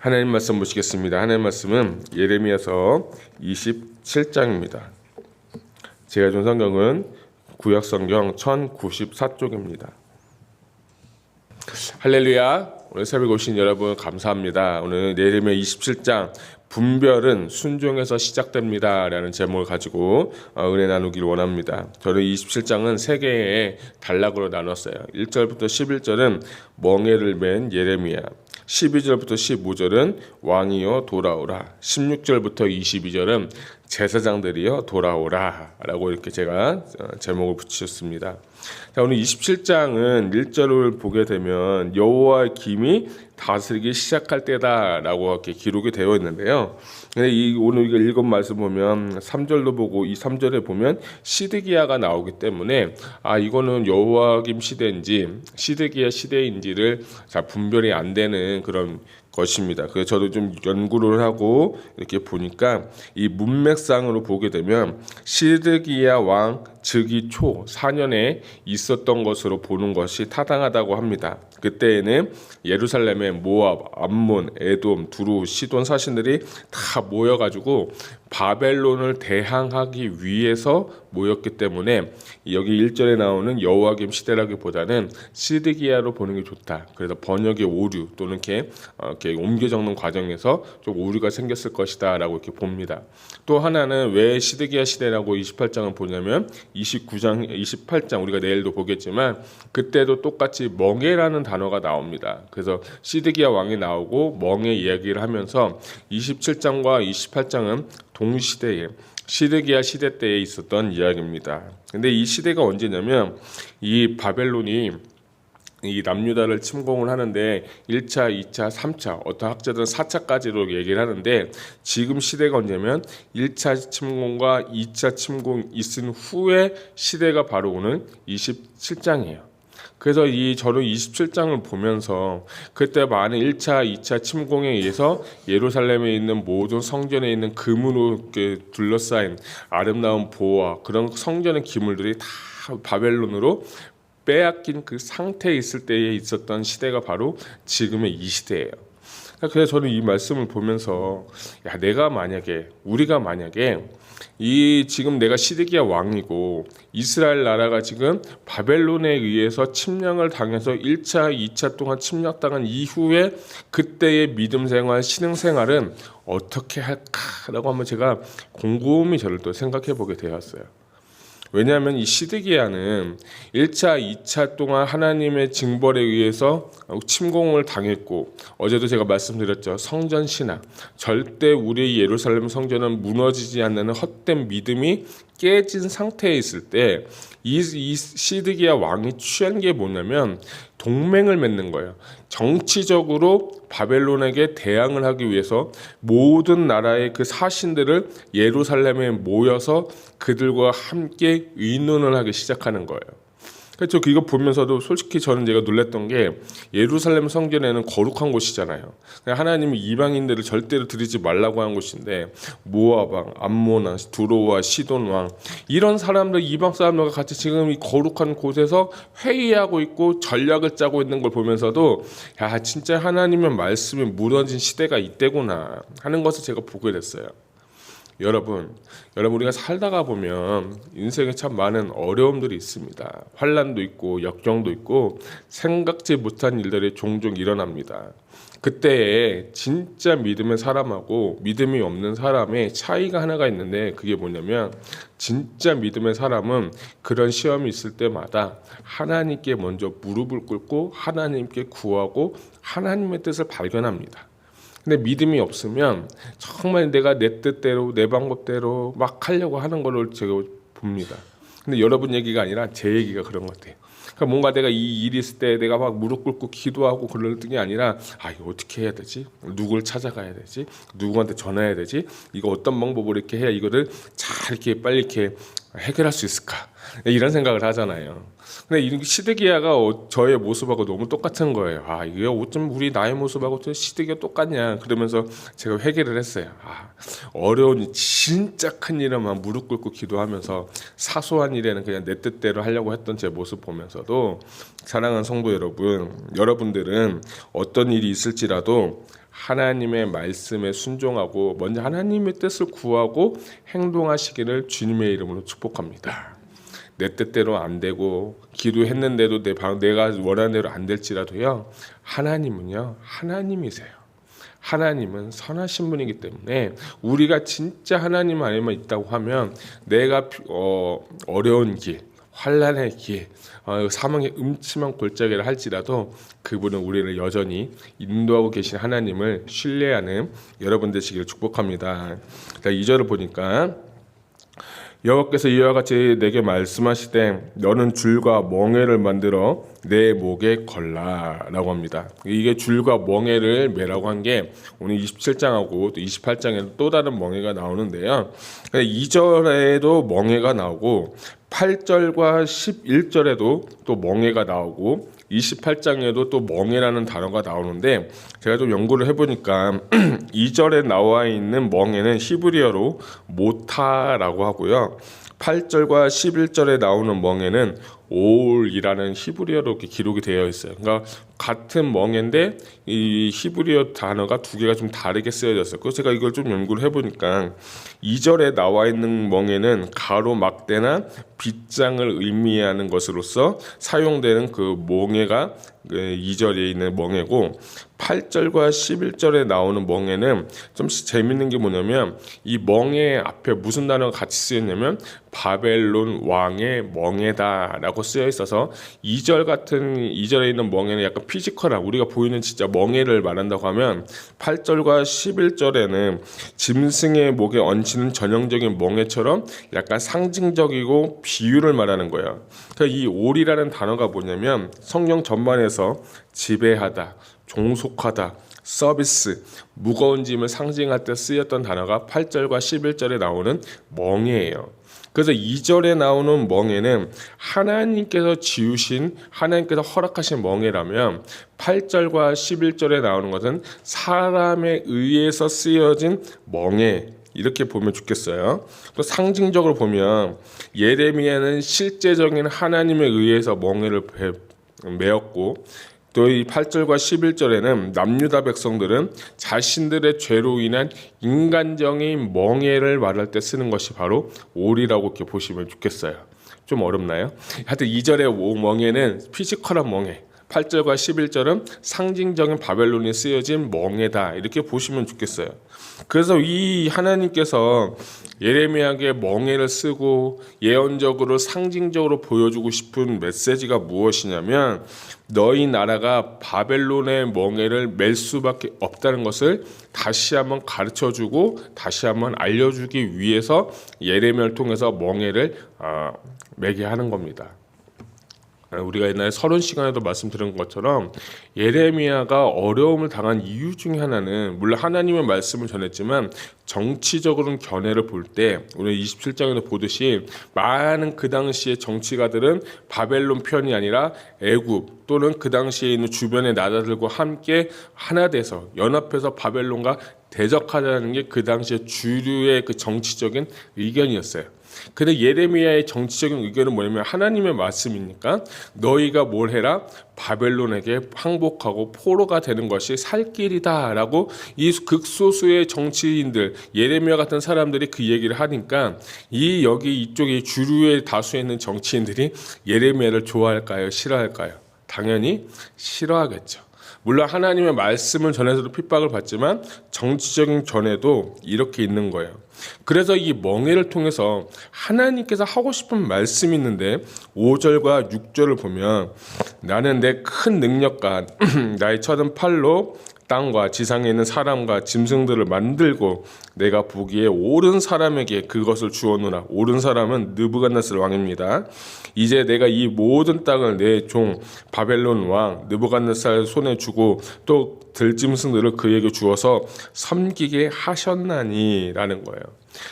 하나님 말씀 보시겠습니다. 하나님 말씀은 예레미야서 27장입니다. 제가 준 성경은 구약성경 1094쪽입니다. 할렐루야. 오늘 새벽 오신 여러분 감사합니다. 오늘 예레미야 27장 분별은 순종에서 시작됩니다 라는 제목을 가지고 은혜 나누기를 원합니다. 저는 27장은 3개의 단락으로 나눴어요. 1절부터 11절은 멍에를 맨 예레미야, 12절부터 15절은 왕이여 돌아오라, 16절부터 22절은 제사장들이여 돌아오라 라고 이렇게 제가 제목을 붙이셨습니다. 자, 오늘 27장은 1절을 보게 되면 여호와의 김이 다스리기 시작할 때다라고 이렇게 기록이 되어 있는데요. 근데 오늘 우리가 읽은 말씀 보면 3절도 보고 이 3절에 보면 시드기야가 나오기 때문에 이거는 여호와김 시대인지 시드기야 시대인지를 잘 분별이 안 되는 그런 것입니다. 그래서 저도 좀 연구를 하고 이렇게 보니까 이 문맥상으로 보게 되면 시드기야 왕 즉위 초 4년에 있었던 것으로 보는 것이 타당하다고 합니다. 그때에는 예루살렘에 모압, 암몬, 에돔, 두루, 시돈 사신들이 다 모여가지고 바벨론을 대항하기 위해서 모였기 때문에 여기 1절에 나오는 여호와김 시대라기보다는 시드기야로 보는 게 좋다. 그래서 번역의 오류 또는 이렇게 옮겨 적는 과정에서 좀 오류가 생겼을 것이다 라고 이렇게 봅니다. 또 하나는 왜 시드기야 시대라고 28장을 보냐면 29장, 28장 우리가 내일도 보겠지만 그때도 똑같이 멍에라는 단어가 나옵니다. 그래서 시드기야 왕이 나오고 멍에 이야기를 하면서 27장과 28장은 동시대에 시드기야 시대 때에 있었던 이야기입니다. 근데 이 시대가 언제냐면 이 바벨론이 이 남유다를 침공을 하는데 1차, 2차, 3차 어떤 학자들은 4차까지로 얘기를 하는데 지금 시대가 언제면 1차 침공과 2차 침공 있은 후에 시대가 바로 오늘 27장이에요. 그래서 저는 27장을 보면서 그때 많은 1차, 2차 침공에 의해서 예루살렘에 있는 모든 성전에 있는 금으로 둘러싸인 아름다운 보화 그런 성전의 기물들이 다 바벨론으로 빼앗긴 그 상태에 있을 때에 있었던 시대가 바로 지금의 이 시대예요. 그래서 저는 이 말씀을 보면서 우리가 만약에 지금 내가 시드기야 왕이고 이스라엘 나라가 지금 바벨론에 의해서 침략을 당해서 1차, 2차 동안 침략당한 이후에 그때의 믿음 생활, 신앙 생활은 어떻게 할까라고 한번 제가 곰곰이 저를 또 생각해 보게 되었어요. 왜냐하면 이 시드기야는 1차, 2차 동안 하나님의 징벌에 의해서 침공을 당했고 어제도 제가 말씀드렸죠. 성전 신앙. 절대 우리 예루살렘 성전은 무너지지 않는 헛된 믿음이 깨진 상태에 있을 때 이 시드기야 왕이 취한 게 뭐냐면 동맹을 맺는 거예요. 정치적으로 바벨론에게 대항을 하기 위해서 모든 나라의 그 사신들을 예루살렘에 모여서 그들과 함께 의논을 하기 시작하는 거예요. 그래서 이거 보면서도 솔직히 저는 제가 놀랐던 게 예루살렘 성전에는 거룩한 곳이잖아요. 하나님이 이방인들을 절대로 들이지 말라고 한 곳인데 모압 왕, 암몬 왕, 두로와 시돈 왕 이런 사람들 이방 사람들과 같이 지금 이 거룩한 곳에서 회의하고 있고 전략을 짜고 있는 걸 보면서도 진짜 하나님의 말씀이 무너진 시대가 이때구나 하는 것을 제가 보게 됐어요. 여러분 우리가 살다가 보면 인생에 참 많은 어려움들이 있습니다. 환난도 있고 역경도 있고 생각지 못한 일들이 종종 일어납니다. 그때에 진짜 믿음의 사람하고 믿음이 없는 사람의 차이가 하나가 있는데 그게 뭐냐면 진짜 믿음의 사람은 그런 시험이 있을 때마다 하나님께 먼저 무릎을 꿇고 하나님께 구하고 하나님의 뜻을 발견합니다. 근데 믿음이 없으면 정말 내가 내 뜻대로 내 방법대로 막 하려고 하는 걸로 제가 봅니다. 근데 여러분 얘기가 아니라 제 얘기가 그런 것 같아요. 그러니까 뭔가 내가 이 일이 있을 때 내가 막 무릎 꿇고 기도하고 그럴 게 아니라 이거 어떻게 해야 되지? 누굴 찾아가야 되지? 누구한테 전화해야 되지? 이거 어떤 방법으로 이렇게 해야 이거를 잘 이렇게 빨리 이렇게 해결할 수 있을까? 이런 생각을 하잖아요. 근데 이 시드기야가 저의 모습하고 너무 똑같은 거예요. 이게 어쩜 우리 나의 모습하고 시드기야 똑같냐? 그러면서 제가 회개를 했어요. 어려운 진짜 큰 일에만 무릎 꿇고 기도하면서 사소한 일에는 그냥 내 뜻대로 하려고 했던 제 모습 보면서도 사랑하는 성도 여러분, 여러분들은 어떤 일이 있을지라도 하나님의 말씀에 순종하고 먼저 하나님의 뜻을 구하고 행동하시기를 주님의 이름으로 축복합니다. 내 뜻대로 안 되고 기도했는데도 내가 원하는 대로 안 될지라도요, 하나님은요 하나님이세요. 하나님은 선하신 분이기 때문에 우리가 진짜 하나님 안에만 있다고 하면 내가 어려운 길, 환난의 길, 사망의 음침한 골짜기를 할지라도 그분은 우리를 여전히 인도하고 계신 하나님을 신뢰하는 여러분 되시기를 축복합니다. 2절을 보니까 여호와께서 이와 같이 내게 말씀하시되 너는 줄과 멍에를 만들어 내 목에 걸라라고 합니다. 이게 줄과 멍에를 매라고 한 게 오늘 27장하고 또 28장에도 또 다른 멍에가 나오는데요. 2절에도 멍에가 나오고 8절과 11절에도 또 멍에가 나오고 28장에도 또 멍에라는 단어가 나오는데 제가 좀 연구를 해보니까 2절에 나와 있는 멍에는 히브리어로 모타라고 하고요. 8절과 11절에 나오는 멍에는 올이라는 히브리어로 이렇게 기록이 되어 있어요. 그러니까 같은 멍에인데 이 히브리어 단어가 두 개가 좀 다르게 쓰여졌어요. 그래서 제가 이걸 좀 연구를 해보니까 2절에 나와 있는 멍에는 가로막대나 빗장을 의미하는 것으로서 사용되는 그 멍에가 2절에 있는 멍에고 8절과 11절에 나오는 멍에는 좀 재밌는 게 뭐냐면 이 멍에 앞에 무슨 단어가 같이 쓰였냐면 바벨론 왕의 멍에다라고 쓰여 있어서 2절에 있는 멍에는 약간 피지컬한 우리가 보이는 진짜 멍에를 말한다고 하면 8절과 11절에는 짐승의 목에 얹히는 전형적인 멍에처럼 약간 상징적이고 비유를 말하는 거예요. 그러니까 이 올이라는 단어가 뭐냐면 성경 전반에서 지배하다, 종속하다, 서비스, 무거운 짐을 상징할 때 쓰였던 단어가 8절과 11절에 나오는 멍에예요. 그래서 2절에 나오는 멍에는 하나님께서 지으신 하나님께서 허락하신 멍에라면 8절과 11절에 나오는 것은 사람에 의해서 쓰여진 멍에 이렇게 보면 좋겠어요. 또 상징적으로 보면 예레미야는 실제적인 하나님에 의해서 멍에를 메었고 또 이 8절과 11절에는 남유다 백성들은 자신들의 죄로 인한 인간적인 멍에를 말할 때 쓰는 것이 바로 올이라고 이렇게 보시면 좋겠어요. 좀 어렵나요? 하여튼 2절의 멍에는 피지컬한 멍에, 8절과 11절은 상징적인 바벨론이 쓰여진 멍에다 이렇게 보시면 좋겠어요. 그래서 이 하나님께서 예레미야에게 멍에를 쓰고 예언적으로 상징적으로 보여주고 싶은 메시지가 무엇이냐면 너희 나라가 바벨론의 멍에를 맬 수밖에 없다는 것을 다시 한번 가르쳐주고 다시 한번 알려주기 위해서 예레미야를 통해서 멍에를 매게 하는 겁니다. 우리가 옛날에 서론 시간에도 말씀드린 것처럼 예레미야가 어려움을 당한 이유 중에 하나는 물론 하나님의 말씀을 전했지만 정치적으로는 견해를 볼 때 오늘 27장에도 보듯이 많은 그 당시의 정치가들은 바벨론 편이 아니라 애굽 또는 그 당시에 있는 주변의 나라들과 함께 하나 돼서 연합해서 바벨론과 대적하자는 게 그 당시의 주류의 그 정치적인 의견이었어요. 근데 예레미야의 정치적인 의견은 뭐냐면 하나님의 말씀이니까 너희가 뭘 해라? 바벨론에게 항복하고 포로가 되는 것이 살 길이다라고 이 극소수의 정치인들 예레미야 같은 사람들이 그 얘기를 하니까 여기 이쪽에 주류의 다수에 있는 정치인들이 예레미야를 좋아할까요? 싫어할까요? 당연히 싫어하겠죠. 물론 하나님의 말씀을 전해서도 핍박을 받지만 정치적인 견해도 이렇게 있는 거예요. 그래서 이 멍에를 통해서 하나님께서 하고 싶은 말씀이 있는데 5절과 6절을 보면 나는 내 큰 능력과 나의 쳐든 팔로 땅과 지상에 있는 사람과 짐승들을 만들고 내가 보기에 옳은 사람에게 그것을 주었노라. 옳은 사람은 느부갓네살 왕입니다. 이제 내가 이 모든 땅을 내 종 바벨론 왕 느부갓네살 손에 주고 또 들짐승들을 그에게 주어서 섬기게 하셨나니 라는 거예요.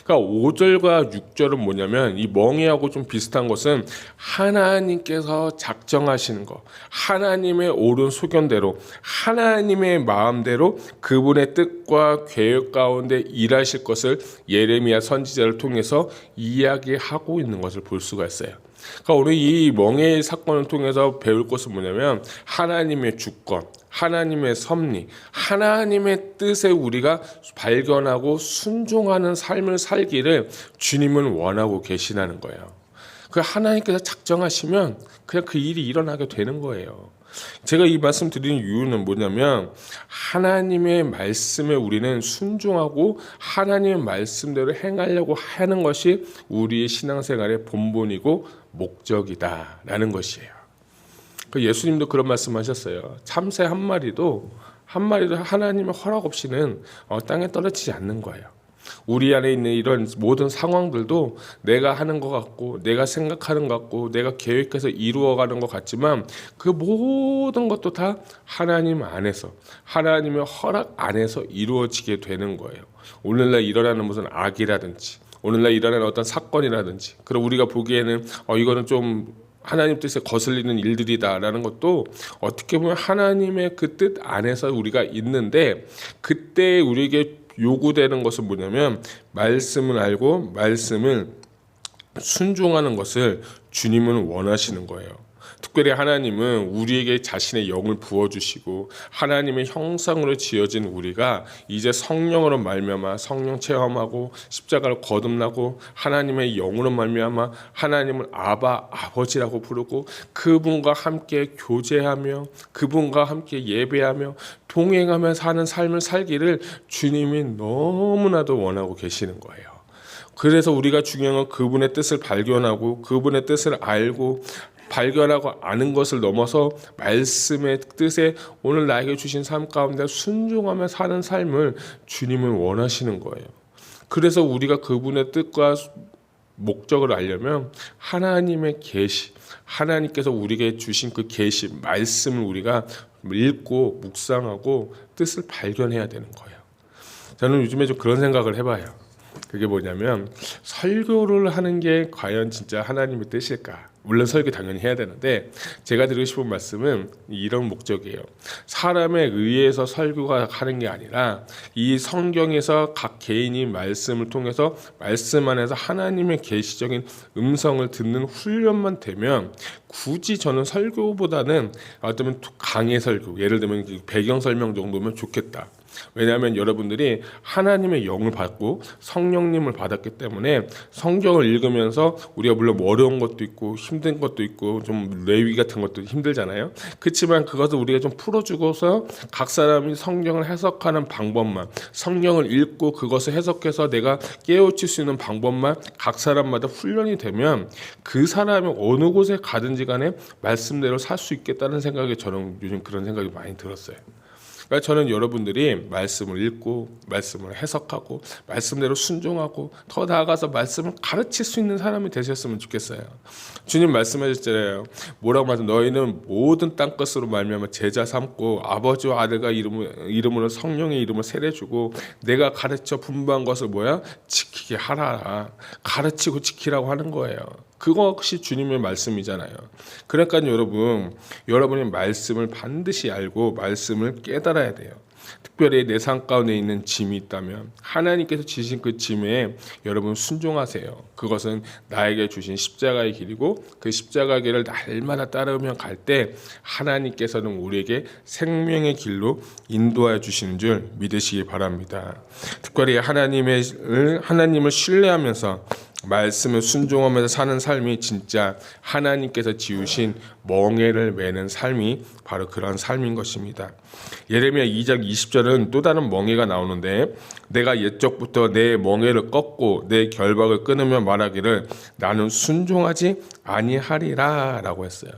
그러니까 5절과 6절은 뭐냐면 이 멍에하고 좀 비슷한 것은 하나님께서 작정하시는 것, 하나님의 옳은 소견대로 하나님의 마음대로 그분의 뜻과 계획 가운데 일하실 것을 예레미야 선지자를 통해서 이야기하고 있는 것을 볼 수가 있어요. 그러니까 우리 이 멍에의 사건을 통해서 배울 것은 뭐냐면 하나님의 주권, 하나님의 섭리, 하나님의 뜻에 우리가 발견하고 순종하는 삶을 살기를 주님은 원하고 계시다는 거예요. 그 하나님께서 작정하시면 그냥 그 일이 일어나게 되는 거예요. 제가 이 말씀 드리는 이유는 뭐냐면 하나님의 말씀에 우리는 순종하고 하나님의 말씀대로 행하려고 하는 것이 우리의 신앙생활의 본본이고 목적이다라는 것이에요. 예수님도 그런 말씀하셨어요. 참새 한 마리도 하나님의 허락 없이는 땅에 떨어지지 않는 거예요. 우리 안에 있는 이런 모든 상황들도 내가 하는 것 같고 내가 생각하는 것 같고 내가 계획해서 이루어가는 것 같지만 그 모든 것도 다 하나님 안에서 하나님의 허락 안에서 이루어지게 되는 거예요. 오늘날 일어나는 무슨 악이라든지 오늘날 일어나는 어떤 사건이라든지 그럼 우리가 보기에는 이거는 좀 하나님 뜻에 거슬리는 일들이다라는 것도 어떻게 보면 하나님의 그 뜻 안에서 우리가 있는데 그때 우리에게 요구되는 것은 뭐냐면 말씀을 알고 말씀을 순종하는 것을 주님은 원하시는 거예요. 특별히 하나님은 우리에게 자신의 영을 부어주시고 하나님의 형상으로 지어진 우리가 이제 성령으로 말미암아 성령 체험하고 십자가를 거듭나고 하나님의 영으로 말미암아 하나님을 아버지라고 부르고 그분과 함께 교제하며 그분과 함께 예배하며 동행하며 사는 삶을 살기를 주님이 너무나도 원하고 계시는 거예요. 그래서 우리가 중요한 건 그분의 뜻을 발견하고 그분의 뜻을 알고 발견하고 아는 것을 넘어서 말씀의 뜻에 오늘 나에게 주신 삶 가운데 순종하며 사는 삶을 주님은 원하시는 거예요. 그래서 우리가 그분의 뜻과 목적을 알려면 하나님의 계시, 하나님께서 우리에게 주신 그 계시, 말씀을 우리가 읽고 묵상하고 뜻을 발견해야 되는 거예요. 저는 요즘에 좀 그런 생각을 해봐요. 그게 뭐냐면 설교를 하는 게 과연 진짜 하나님의 뜻일까? 물론 설교 당연히 해야 되는데 제가 드리고 싶은 말씀은 이런 목적이에요. 사람에 의해서 설교가 하는 게 아니라 이 성경에서 각 개인이 말씀을 통해서 말씀 안에서 하나님의 계시적인 음성을 듣는 훈련만 되면 굳이 저는 설교보다는 어쩌면 강의 설교, 예를 들면 배경 설명 정도면 좋겠다. 왜냐하면 여러분들이 하나님의 영을 받고 성령님을 받았기 때문에 성경을 읽으면서 우리가 물론 어려운 것도 있고 힘든 것도 있고 좀 레위 같은 것도 힘들잖아요. 그렇지만 그것을 우리가 좀 풀어주고서 각 사람이 성경을 해석하는 방법만 성경을 읽고 그것을 해석해서 내가 깨우칠 수 있는 방법만 각 사람마다 훈련이 되면 그 사람이 어느 곳에 가든지 간에 말씀대로 살 수 있겠다는 생각이 저는 요즘 그런 생각이 많이 들었어요. 그러니까 저는 여러분들이 말씀을 읽고 말씀을 해석하고 말씀대로 순종하고 더 나아가서 말씀을 가르칠 수 있는 사람이 되셨으면 좋겠어요. 주님 말씀하셨잖아요. 뭐라고 말씀? 너희는 모든 땅끝으로 말미암아 제자 삼고 아버지와 아들과 이름으로 성령의 이름을 세례주고 내가 가르쳐 분부한 것을 지키게 하라. 가르치고 지키라고 하는 거예요. 그것이 주님의 말씀이잖아요. 그러니까 여러분이 말씀을 반드시 알고 말씀을 깨달아야 돼요. 특별히 내 삶 가운데 있는 짐이 있다면 하나님께서 주신 그 짐에 여러분 순종하세요. 그것은 나에게 주신 십자가의 길이고 그 십자가의 길을 날마다 따르며 갈 때 하나님께서는 우리에게 생명의 길로 인도하여 주시는 줄 믿으시기 바랍니다. 특별히 하나님을 신뢰하면서 말씀을 순종하면서 사는 삶이 진짜 하나님께서 지으신 멍에를 매는 삶이 바로 그런 삶인 것입니다. 예레미야 2장 20절은 또 다른 멍에가 나오는데 내가 옛적부터 내 멍에를 꺾고 내 결박을 끊으며 말하기를 나는 순종하지 아니하리라 라고 했어요.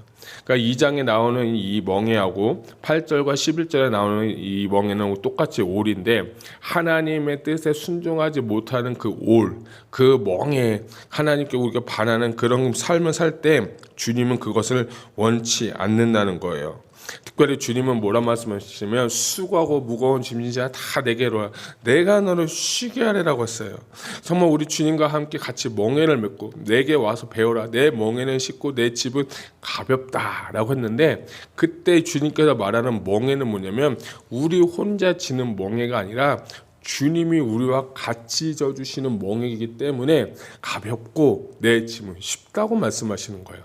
그러니까 2장에 나오는 이 멍에하고 8절과 11절에 나오는 이 멍에는 똑같이 올인데 하나님의 뜻에 순종하지 못하는 그 멍에 하나님께 우리가 반하는 그런 삶을 살 때 주님은 그것을 원치 않는다는 거예요. 특별히 주님은 뭐라 말씀하시냐면 수고하고 무거운 짐진 자 다 내게로 와 내가 너를 쉬게 하리라고 했어요. 정말 우리 주님과 함께 같이 멍에를 맺고 내게 와서 배워라. 내 멍에는 쉽고 내 집은 가볍다라고 했는데 그때 주님께서 말하는 멍에는 뭐냐면 우리 혼자 지는 멍에가 아니라 주님이 우리와 같이 져주시는 멍에이기 때문에 가볍고 내 짐은 쉽다고 말씀하시는 거예요.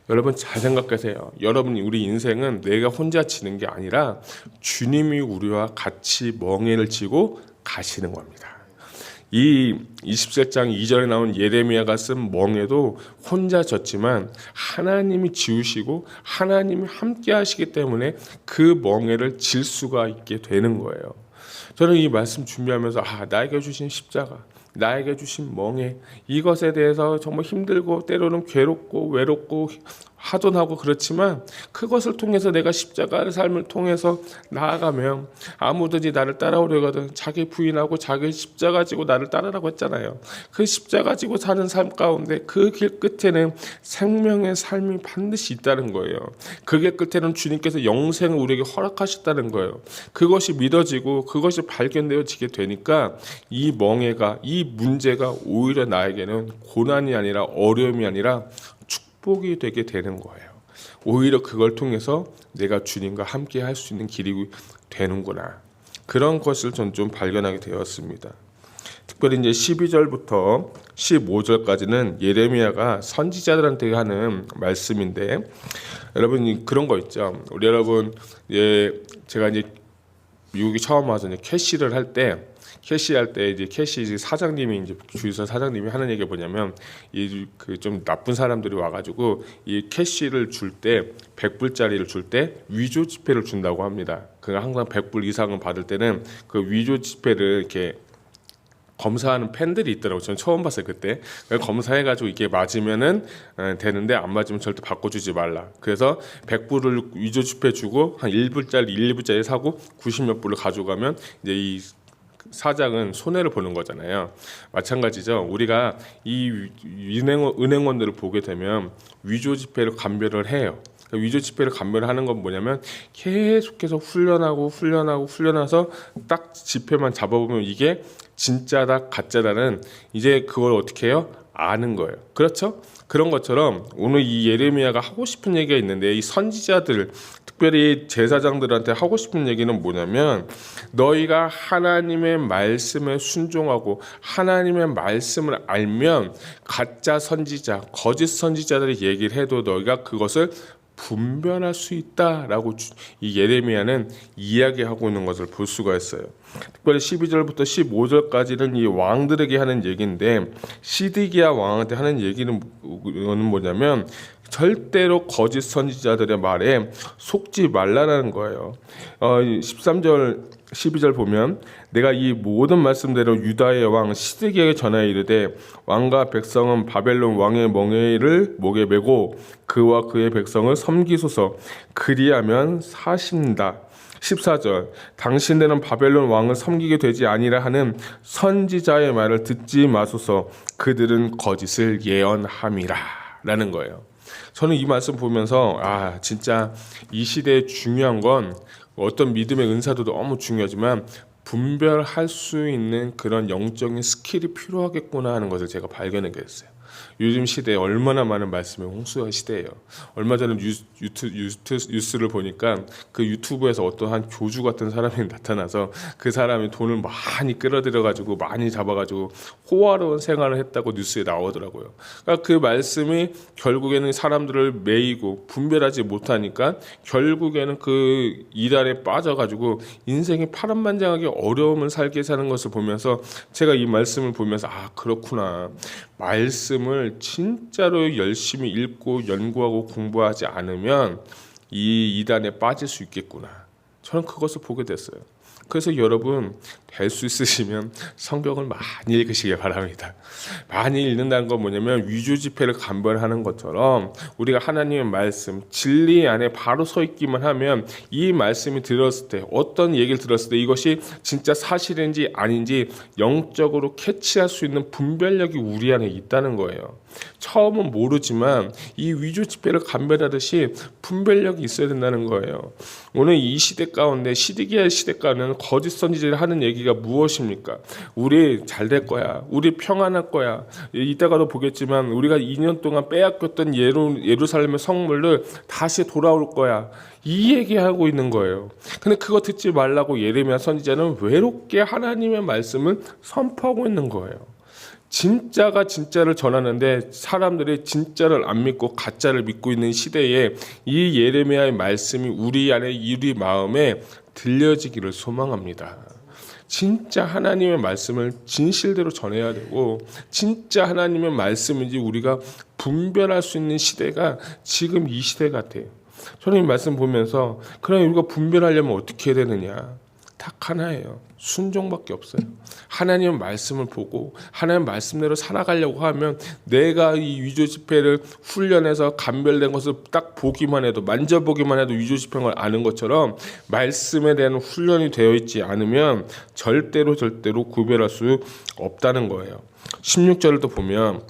여러분 잘 생각하세요. 여러분 우리 인생은 내가 혼자 지는 게 아니라 주님이 우리와 같이 멍에를 지고 가시는 겁니다. 이 27장 2절에 나온 예레미야가 쓴 멍에도 혼자 졌지만 하나님이 지우시고 하나님이 함께 하시기 때문에 그 멍에를 질 수가 있게 되는 거예요. 저는 이 말씀 준비하면서 나에게 주신 십자가, 나에게 주신 멍에, 이것에 대해서 정말 힘들고 때로는 괴롭고 외롭고 하돈하고 그렇지만 그것을 통해서 내가 십자가의 삶을 통해서 나아가면 아무든지 나를 따라오려거든 자기 부인하고 자기 십자가 지고 나를 따르라고 했잖아요. 그 십자가 지고 사는 삶 가운데 그 길 끝에는 생명의 삶이 반드시 있다는 거예요. 그 길 끝에는 주님께서 영생을 우리에게 허락하셨다는 거예요. 그것이 믿어지고 그것이 발견되어지게 되니까 이 멍에가, 이 문제가 오히려 나에게는 고난이 아니라 어려움이 아니라 축복이 되게 되는 거예요. 오히려 그걸 통해서 내가 주님과 함께 할 수 있는 길이 되는구나. 그런 것을 전 좀 발견하게 되었습니다. 특별히 이제 12절부터 15절까지는 예레미야가 선지자들한테 하는 말씀인데, 여러분 그런 거 있죠. 우리 여러분 제가 이제 미국에 처음 와서 이제 캐시를 할 때 이제 캐시 사장님이 이제 주유소 사장님이 하는 얘기가 뭐냐면 이 그 좀 나쁜 사람들이 와가지고 이 캐시를 줄 때 100불짜리를 줄 때 위조 지폐를 준다고 합니다. 그 항상 100불 이상은 받을 때는 그 위조 지폐를 이렇게 검사하는 팬들이 있더라고요. 저는 처음 봤어요 그때. 검사해가지고 이게 맞으면은 되는데 안 맞으면 절대 바꿔주지 말라. 그래서 100불을 위조 지폐 주고 한 1불짜리 1불짜리 사고 90몇 불을 가져가면 이제 이 사장은 손해를 보는 거잖아요. 마찬가지죠. 우리가 이 은행원들을 보게 되면 위조 지폐를 감별을 해요. 위조 지폐를 감별하는 건 뭐냐면 계속해서 훈련해서 딱 지폐만 잡아보면 이게 진짜다 가짜다는 이제 그걸 어떻게 해요? 아는 거예요. 그렇죠? 그런 것처럼 오늘 이 예레미야가 하고 싶은 얘기가 있는데 이 선지자들 특별히 제사장들한테 하고 싶은 얘기는 뭐냐면 너희가 하나님의 말씀에 순종하고 하나님의 말씀을 알면 가짜 선지자, 거짓 선지자들이 얘기를 해도 너희가 그것을 분별할 수 있다라고 이 예레미야는 이야기하고 있는 것을 볼 수가 있어요. 특별히 12절부터 15절까지는 이 왕들에게 하는 얘기인데 시드기야 왕한테 하는 얘기는 뭐냐면 절대로 거짓 선지자들의 말에 속지 말라라는 거예요. 13절 12절 보면 내가 이 모든 말씀대로 유다의 왕 시드기야에게 전하여 이르되 왕과 백성은 바벨론 왕의 멍에를 목에 메고 그와 그의 백성을 섬기소서 그리하면 사신다. 14절 당신들은 바벨론 왕을 섬기게 되지 아니라 하는 선지자의 말을 듣지 마소서 그들은 거짓을 예언함이라 라는 거예요. 저는 이 말씀 보면서 진짜 이 시대에 중요한 건 어떤 믿음의 은사도 너무 중요하지만 분별할 수 있는 그런 영적인 스킬이 필요하겠구나 하는 것을 제가 발견하게 됐어요. 요즘 시대에 얼마나 많은 말씀의 홍수의 시대예요. 얼마 전에 뉴스를 보니까 그 유튜브에서 어떤 한 교주 같은 사람이 나타나서 그 사람이 돈을 많이 끌어들여가지고 많이 잡아가지고 호화로운 생활을 했다고 뉴스에 나오더라고요. 그러니까 그 말씀이 결국에는 사람들을 매이고 분별하지 못하니까 결국에는 그 이단에 빠져가지고 인생이 파란만장하게 어려움을 살게 사는 것을 보면서 제가 이 말씀을 보면서 그렇구나. 말씀을 진짜로 열심히 읽고 연구하고 공부하지 않으면 이 이단에 빠질 수 있겠구나. 저는 그것을 보게 됐어요. 그래서 여러분 될 수 있으시면 성경을 많이 읽으시기 바랍니다. 많이 읽는다는 건 뭐냐면 위조 지폐를 감별하는 것처럼 우리가 하나님의 말씀 진리 안에 바로 서 있기만 하면 이 말씀이 들었을 때 어떤 얘기를 들었을 때 이것이 진짜 사실인지 아닌지 영적으로 캐치할 수 있는 분별력이 우리 안에 있다는 거예요. 처음은 모르지만 이 위조 지폐를 감별하듯이 분별력이 있어야 된다는 거예요. 오늘 이 시대 가운데 시드기야 시대 가운데는 하는 거짓 선지자들이 하는 얘기가 무엇입니까? 우리 잘 될 거야. 우리 평안할 거야. 이따가도 보겠지만 우리가 2년 동안 빼앗겼던 예루살렘의 성물을 다시 돌아올 거야. 이 얘기하고 있는 거예요. 근데 그거 듣지 말라고 예레미야 선지자는 외롭게 하나님의 말씀을 선포하고 있는 거예요. 진짜가 진짜를 전하는데 사람들이 진짜를 안 믿고 가짜를 믿고 있는 시대에 이 예레미야의 말씀이 우리 안에 우리 마음에 들려지기를 소망합니다. 진짜 하나님의 말씀을 진실대로 전해야 되고 진짜 하나님의 말씀인지 우리가 분별할 수 있는 시대가 지금 이 시대 같아요. 저는 이 말씀 보면서 그럼 우리가 분별하려면 어떻게 해야 되느냐? 딱 하나예요. 순종밖에 없어요. 하나님의 말씀을 보고 하나님의 말씀대로 살아가려고 하면 내가 이 위조 집회를 훈련해서 감별된 것을 딱 보기만 해도 만져보기만 해도 위조 집회인 걸 아는 것처럼 말씀에 대한 훈련이 되어 있지 않으면 절대로 구별할 수 없다는 거예요. 16절을 또 보면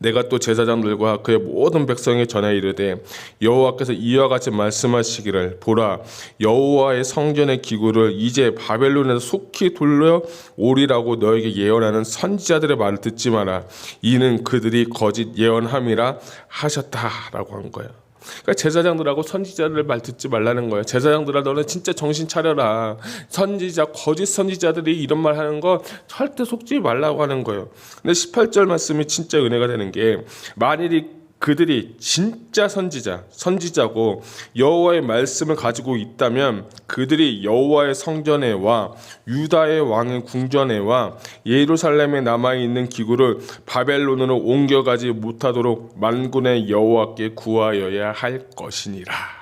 내가 또 제사장들과 그의 모든 백성에 전하여 이르되 여호와께서 이와 같이 말씀하시기를 보라 여호와의 성전의 기구를 이제 바벨론에서 속히 돌려오리라고 너에게 예언하는 선지자들의 말을 듣지 마라. 이는 그들이 거짓 예언함이라 하셨다라고 한 거예요. 그러니까 제사장들하고 선지자들 말 듣지 말라는 거예요. 제사장들아 너는 진짜 정신 차려라. 선지자 거짓 선지자들이 이런 말 하는 거 절대 속지 말라고 하는 거예요. 근데 18절 말씀이 진짜 은혜가 되는 게 만일이 그들이 진짜 선지자고 여호와의 말씀을 가지고 있다면 그들이 여호와의 성전에와 유다의 왕의 궁전에와 예루살렘에 남아있는 기구를 바벨론으로 옮겨가지 못하도록 만군의 여호와께 구하여야 할 것이니라.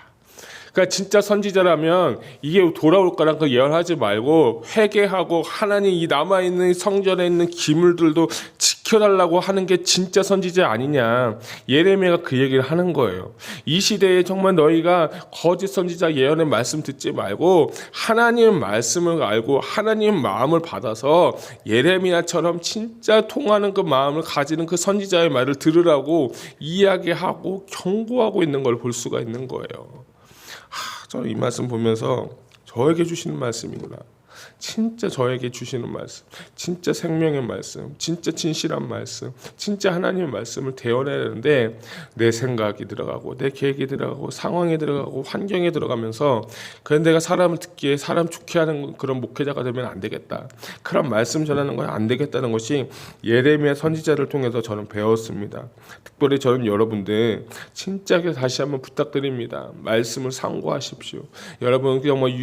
그러니까 진짜 선지자라면 이게 돌아올 거란 거 예언하지 말고 회개하고 하나님 이 남아있는 성전에 있는 기물들도 지켜달라고 하는 게 진짜 선지자 아니냐. 예레미야가 그 얘기를 하는 거예요. 이 시대에 정말 너희가 거짓 선지자 예언의 말씀 듣지 말고 하나님의 말씀을 알고 하나님의 마음을 받아서 예레미야처럼 진짜 통하는 그 마음을 가지는 그 선지자의 말을 들으라고 이야기하고 경고하고 있는 걸 볼 수가 있는 거예요. 저는 이 말씀 보면서 저에게 주시는 말씀이구나. 진짜 저에게 주시는 말씀, 진짜 생명의 말씀, 진짜 진실한 말씀, 진짜 하나님의 말씀을 대언해야 되는데 내 생각이 들어가고 내 계획이 들어가고 상황에 들어가고 환경에 들어가면서 그런 내가 사람을 듣기에 사람 좋게 하는 그런 목회자가 되면 안 되겠다. 그런 말씀 전하는 건 안 되겠다는 것이 예레미야 선지자를 통해서 저는 배웠습니다. 특별히 저는 여러분들 진짜게 다시 한번 부탁드립니다. 말씀을 상고하십시오. 여러분 정말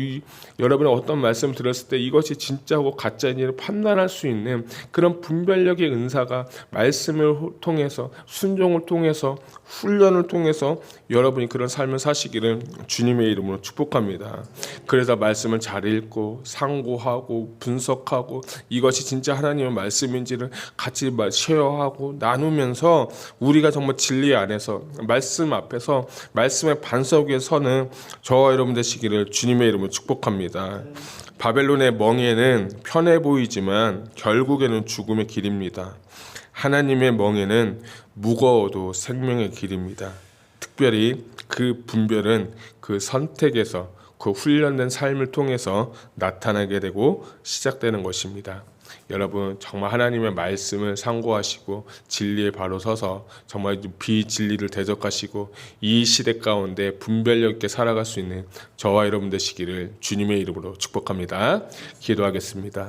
여러분이 어떤 말씀 들었을 때 이것이 진짜고 가짜인지를 판단할 수 있는 그런 분별력의 은사가 말씀을 통해서 순종을 통해서 훈련을 통해서 여러분이 그런 삶을 사시기를 주님의 이름으로 축복합니다. 그래서 말씀을 잘 읽고 상고하고 분석하고 이것이 진짜 하나님의 말씀인지를 같이 쉐어하고 나누면서 우리가 정말 진리 안에서 말씀 앞에서 말씀의 반석 위에 서는 저와 여러분 되시기를 주님의 이름으로 축복합니다. 바벨론의 멍에는 편해 보이지만 결국에는 죽음의 길입니다. 하나님의 멍에는 무거워도 생명의 길입니다. 특별히 그 분별은 그 선택에서 그 훈련된 삶을 통해서 나타나게 되고 시작되는 것입니다. 여러분 정말 하나님의 말씀을 상고하시고 진리에 바로 서서 정말 비진리를 대적하시고 이 시대 가운데 분별력 있게 살아갈 수 있는 저와 여러분 되시기를 주님의 이름으로 축복합니다. 기도하겠습니다.